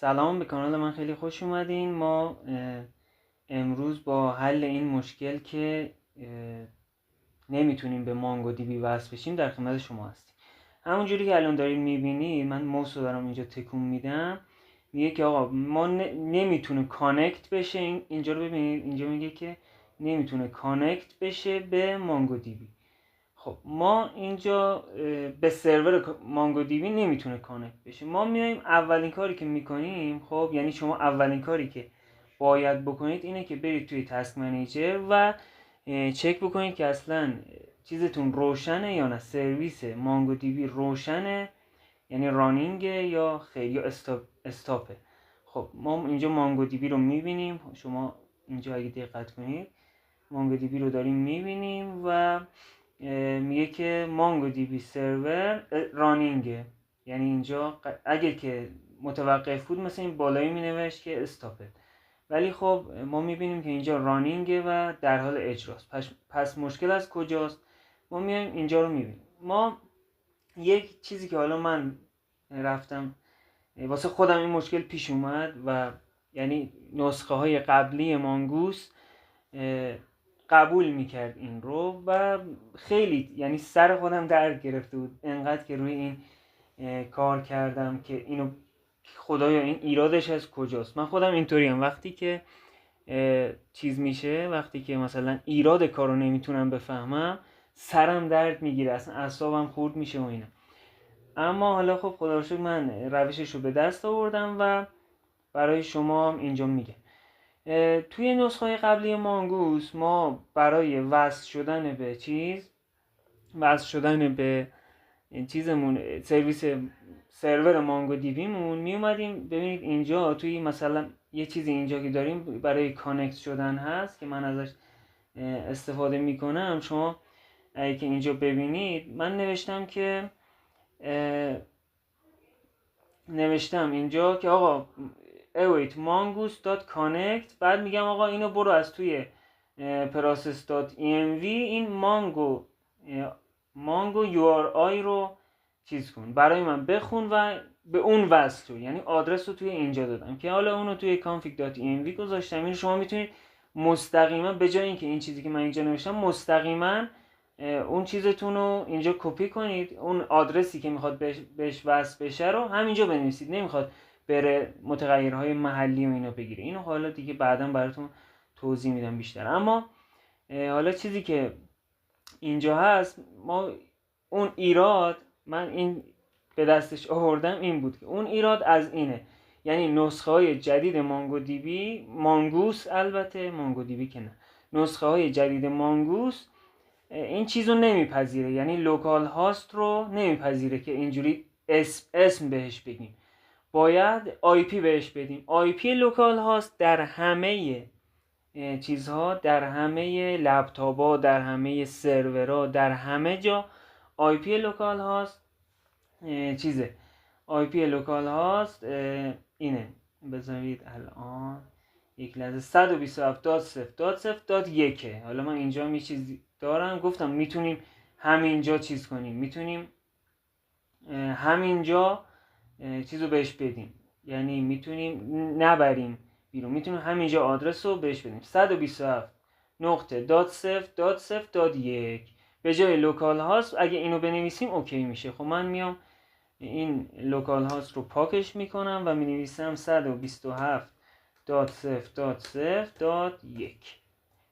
سلام، به کانال من خیلی خوش اومدین. ما امروز با حل این مشکل که نمیتونیم به مانگو دی بی وصل بشیم در خدمت شما هستیم. همونجوری که الان دارین میبینید، من موس رو دارم اینجا تکون میدم، میگه که آقا ما نمیتونه کانکت بشه. اینجا رو ببینید، اینجا میگه که نمیتونه کانکت بشه به مانگو دی بی. خب ما اینجا به سرور مانگو دی بی نمیتونه کانکت بشه. ما میایم اولین کاری که میکنیم، خب یعنی شما اولین کاری که باید بکنید اینه که برید توی تاسک منیجر و چک بکنید که اصلا چیزتون روشنه یا نه، سرویس مانگو دی بی روشنه، یعنی رانینگه یا خیر یا استاپه. خب ما اینجا مانگو دی بی رو میبینیم. شما اینجا اگه دقت کنید مانگو دی بی رو داریم میبینیم و میگه که مانگو دی بی سرور رانینگه، یعنی اینجا اگر که متوقف بود مثلا این بالایی مینوشت که استاپه، ولی خب ما میبینیم که اینجا رانینگه و در حال اجراست. پس مشکل از کجاست؟ ما میایم اینجا رو میبینیم. ما یک چیزی که حالا من رفتم واسه خودم این مشکل پیش اومد و یعنی نسخه های قبلی مانگوس قبول میکرد این رو و خیلی یعنی سر خودم درد گرفته بود انقدر که روی این کار کردم که اینو خدایا این ایرادش از کجاست. من خودم اینطوریم، وقتی که چیز میشه، وقتی که مثلا ایراد کارو نمیتونم بفهمم سرم درد میگیره، اصلا اعصابم خورد میشه و اینا. اما حالا خب خدا رو شکر من روشش رو به دست آوردم و برای شما اینجا میگم. توی نسخه قبلی مانگوس ما برای وصل شدن به چیزمون، سرور مانگو دی بیمون می اومدیم. ببینید اینجا توی مثلا یه چیزی اینجا که داریم برای کانکت شدن هست که من ازش استفاده میکنم. شما اگه که اینجا ببینید من نوشتم اینجا که آقا await mongoose.connect، بعد میگم آقا اینو برو از توی process.env این مانگو URI رو چیز کن، برای من بخون و به اون وصل کن. یعنی آدرس رو توی اینجا دادم که حالا اونو توی config.env گذاشتم. این شما میتونید مستقیما به جای اینکه این چیزی که من اینجا نوشتم مستقیما اون چیزتون رو اینجا کپی کنید، اون آدرسی که میخواد بهش وصل بشه رو همینجا بنویسید، نمیخواد بره متغیرهای محلی و اینا بگیره. اینو حالا دیگه بعدا براتون توضیح میدم بیشتر. اما حالا چیزی که اینجا هست، ما اون ایراد من این به دستش آوردم این بود که اون ایراد از اینه، یعنی نسخه های جدید مانگو دی بی، مانگوس، البته مانگو دی بی که نه، نسخه های جدید مانگوس این چیزو نمیپذیره، یعنی لوکال هاست رو نمیپذیره که اینجوری اسم بهش بگیم، باید آی پی بهش بدیم. آی پی لوکال هاست در همه چیزها، در همه لپتاپ ها، در همه سرورها، در همه جا آی پی لوکال هاست چیزه. آی پی لوکال هاست اینه، بذارید الان یک لحظه، 127.0.0.1. حالا من اینجا یه چیزی دارم، گفتم میتونیم همینجا چیز کنیم، میتونیم همینجا چیزو بهش بدیم، یعنی میتونیم نبریم بیرون، میتونیم همینجا آدرس رو بهش بدیم 127.0.0.1 به جای لوکال هاست. اگه اینو بنویسیم اوکی میشه. خب من میام این لوکال هاست رو پاکش میکنم و مینویسم 127.0.0.1.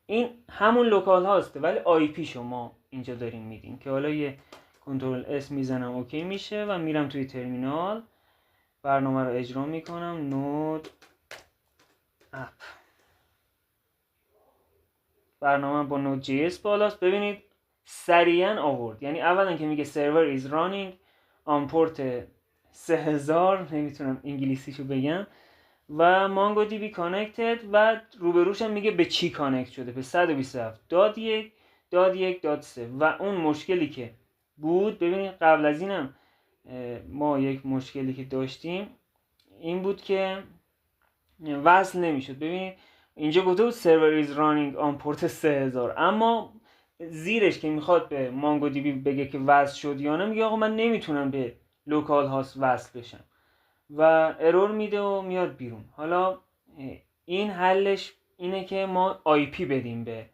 این همون لوکال هاسته ولی آی پی شما اینجا داریم میدیم که حالا یه کنترل اس میزنم اوکی میشه و میرم توی ترمینال، برنامه رو اجرا میکنم. نود اپ، برنامه با نود جی اس بالاست. ببینید سریعا آورد، یعنی اولا که میگه server is running on port 3000، نمیتونم انگلیسیشو بگم، و مانگو دی بی کانکتد و روبروش هم میگه به چی کانکت شده، به 127.1.1.3. و اون مشکلی که بود، ببینید قبل از اینم ما یک مشکلی که داشتیم این بود که وصل نمیشد. ببینید اینجا گفته بود server is running on port 3000، اما زیرش که میخواد به مانگو دی بی بگه که وصل شد یا نه، میگه آقا من نمیتونم به لوکال هاست وصل بشم. و ارور میده و میاد بیرون. حالا این حلش اینه که ما آی پی بدیم به